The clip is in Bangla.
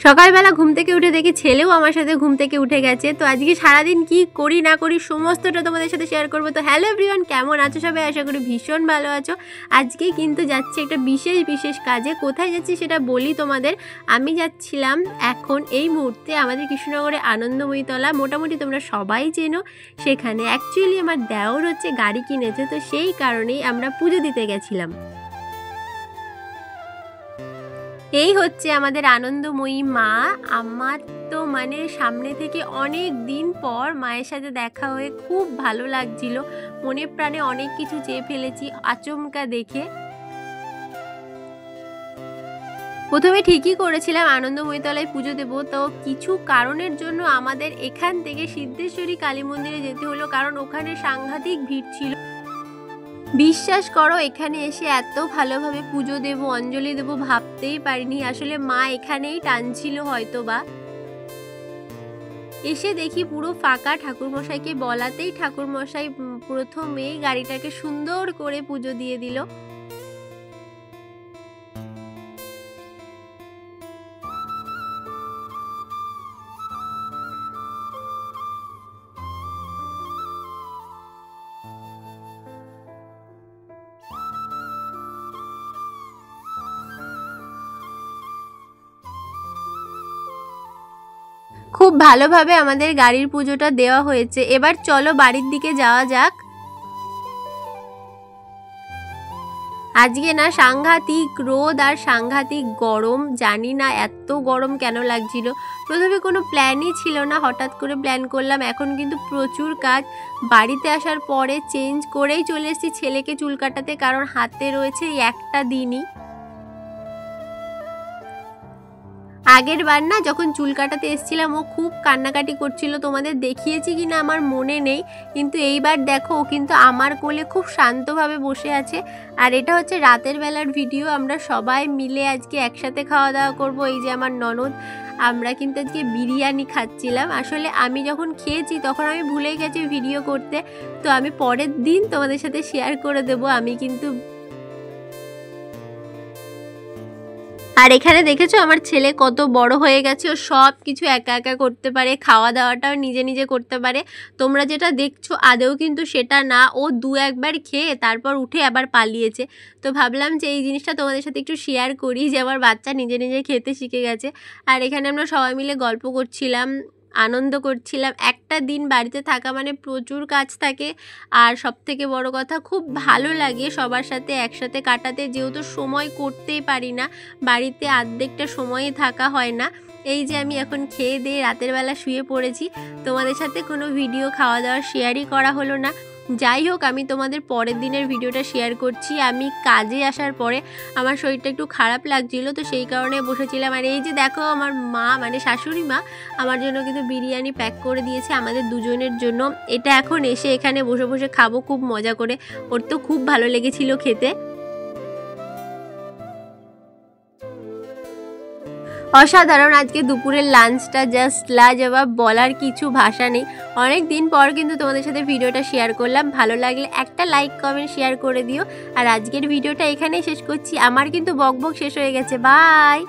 সকালবেলা ঘুম থেকে উঠে দেখি ছেলেও আমার সাথে ঘুম থেকে উঠে গেছে। তো আজকে সারাদিন কি করি না করি সমস্তটা তোমাদের সাথে শেয়ার করবো। তো হ্যালো এভরিওয়ান, কেমন আছো সবাই? আশা করি ভীষণ ভালো আছো। আজকে কিন্তু যাচ্ছি একটা বিশেষ কাজে। কোথায় যাচ্ছি সেটা বলি তোমাদের। আমি যাচ্ছিলাম এখন এই মুহূর্তে আমাদের কৃষ্ণনগরে আনন্দময়ীতলা, মোটামুটি তোমরা সবাই চেনো। সেখানে অ্যাকচুয়ালি আমার দেওর হচ্ছে গাড়ি কিনেছে, তো সেই কারণেই আমরা পুজো দিতে গেছিলাম। এই হচ্ছে আমাদের আনন্দময়ী মা। আমার তো মানে সামনে থেকে অনেক দিন পর মায়ের সাথে দেখা হয়ে খুব ভালো লাগছিল। মনে প্রাণে অনেক কিছু চেয়ে ফেলেছি আচমকা দেখে। প্রথমে ঠিকই করেছিলাম আনন্দময়ীতলায় পুজো দেবো, তো কিছু কারণের জন্য আমাদের এখান থেকে সিদ্ধেশ্বরী কালী মন্দিরে যেতে হলো, কারণ ওখানে সাংঘাতিক ভিড় ছিল। বিশ্বাস করো, এখানে এসে এত ভালোভাবে পুজো দেবো, অঞ্জলি দেবো ভাবতেই পারিনি। আসলে মা এখানেই টানছিল হয়তো বা। এসে দেখি পুরো ফাঁকা। ঠাকুরমশাইকে বলাতেই ঠাকুরমশাই প্রথমেই গাড়িটাকে সুন্দর করে পুজো দিয়ে দিল। খুব ভালোভাবে আমাদের গাড়ির পুজোটা দেওয়া হয়েছে। এবার চলো বাড়ির দিকে যাওয়া যাক। আজকে না সাংঘাতিক রোদ আর সাংঘাতিক গরম, জানি না এত গরম কেন লাগছিল। প্রথমে কোনো প্ল্যানই ছিল না, হঠাৎ করে প্ল্যান করলাম। এখন কিন্তু প্রচুর কাজ। বাড়িতে আসার পরে চেঞ্জ করেই চলে এসেছি ছেলেকে চুল কাটাতে, কারণ হাতে রয়েছে একটা দিনই। আগের বার না যখন চুল কাটাতে এসেছিলাম ও খুব কান্নাকাটি করছিল, তোমাদের দেখিয়েছি কিনা আমার মনে নেই, কিন্তু এইবার দেখো ও কিন্তু আমার কোলে খুব শান্তভাবে বসে আছে। আর এটা হচ্ছে রাতের বেলার ভিডিও। আমরা সবাই মিলে আজকে একসাথে খাওয়া দাওয়া করবো। এই যে আমার ননদ, আমরা কিন্তু আজকে বিরিয়ানি খাচ্ছিলাম। আসলে আমি যখন খেয়েছি তখন আমি ভুলে গেছি ভিডিও করতে, তো আমি পরের দিন তোমাদের সাথে শেয়ার করে দেবো। আমি কিন্তু আর এখানে দেখেছো আমার ছেলে কত বড় হয়ে গেছে, ও সব কিছু একা একা করতে পারে, খাওয়া দাওয়াটাও নিজে নিজে করতে পারে। তোমরা যেটা দেখছো আদেও কিন্তু সেটা না, ও দু একবার খেয়ে তারপর উঠে আবার পালিয়েছে। তো ভাবলাম যে এই জিনিসটা তোমাদের সাথে একটু শেয়ার করি, যে আমার বাচ্চা নিজে নিজে খেতে শিখে গেছে। আর এখানে আমরা সবাই মিলে গল্প করছিলাম, আনন্দ করছিলাম। একটা দিন বাড়িতে থাকা মানে প্রচুর কাজ থাকে, আর সবথেকে বড় কথা খুব ভালো লাগে সবার সাথে একসাথে কাটাতে, যেহেতু সময় করতেই পারি না, বাড়িতে অর্ধেকটা সময়ই থাকা হয় না। এই যে আমি এখন খেয়ে দিয়ে রাতের বেলা শুয়ে পড়েছি, তোমাদের সাথে কোনো ভিডিও খাওয়া দাওয়ার শেয়ারই করা হলো না। যাই হোক, আমি তোমাদের পরের দিনের ভিডিওটা শেয়ার করছি। আমি কাজে আসার পরে আমার শরীরটা একটু খারাপ লাগছিল, তো সেই কারণে বসেছিলাম। আর এই যে দেখো আমার মা মানে শাশুড়ি মা আমার জন্য কিন্তু বিরিয়ানি প্যাক করে দিয়েছে আমাদের দুজনের জন্য। এটা এখন এসে এখানে বসে বসে খাবো খুব মজা করে। ওর তো খুব ভালো লেগেছিল খেতে। অসাধারণ আজকে দুপুরের লাঞ্চটা, জাস্ট লাজবাব, বলার কিছু ভাষা নেই। অনেক দিন পর কিন্তু তোমাদের সাথে ভিডিওটা শেয়ার করলাম। ভালো লাগলে একটা লাইক কমেন্ট শেয়ার করে দিও। আর আজকের ভিডিওটা এখানেই শেষ করছি। আমার কিন্তু বকবক শেষ হয়ে গেছে। বাই।